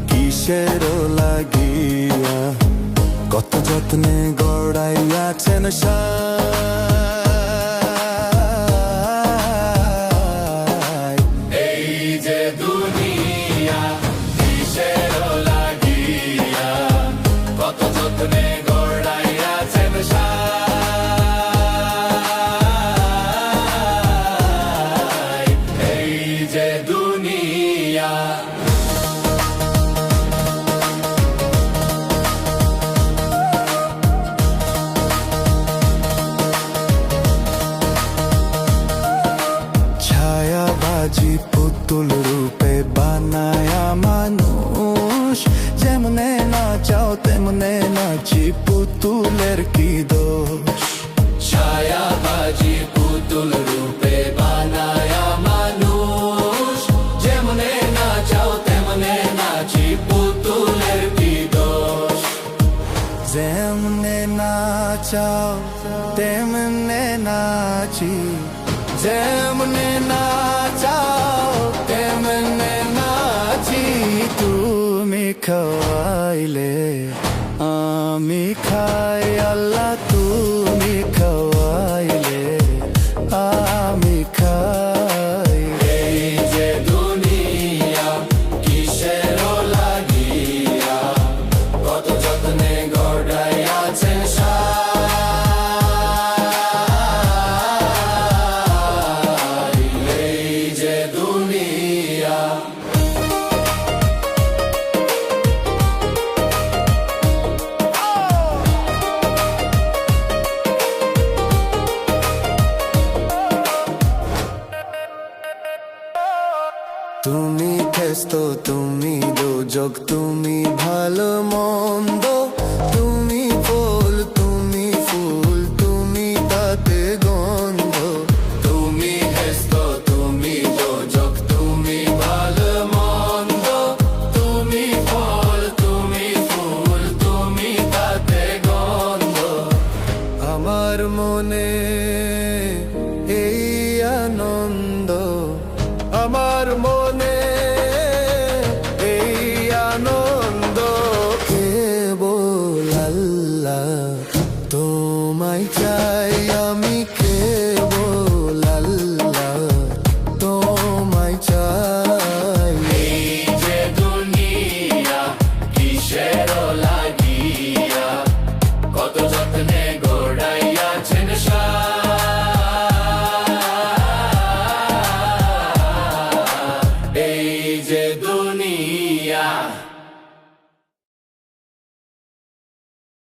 কিসের লাগিয়া কত যত্নে গড়াইয়াছেন সাই। এই যে দুনিয়া কিসের লাগিয়া কত যত্নে গড়াইয়াছেন সাই। এই যে দুনিয়া ছায়াবাজি পুতুল রূপে বানায়া মানুষ, যেমনে নাচাও তেমনে নাচি, পুতুলের কি দোষ। ছায়াবাজি পুতুল রূপে বানায়া মানুষ, যেমনে নাচাও তেমনে নাচি, পুতুলের কি দোষ। যেমনে নাচাও তেমনে নাচি, যেমনে নাচাও তেমনে নাচি, তুমি খাওয়াইলে আমি খাই আল্লাহ, তুমি খাওয়াইলে আমি খাই। এই যে দুনিয়া কিসের লাগিয়া কত যত্নে গড়াইয়াছেন সাই। এই যে দুনিয়া তুমি খেস্ত তুমি দোজক, তুমি ভালো মন্দ, তুমি ফল তুমি ফুল, তুমি তাতে গন্ধ। তুমি খেস্ত তুমি দোজক, তুমি ভালো মন্দ, তুমি ফল তুমি ফুল, তুমি তাতে গন্ধ। আমার মনে এই আনন্দ, আমার মনে এই আনন্দ, কেবল আল্লাহ তোমায় চাই আমি।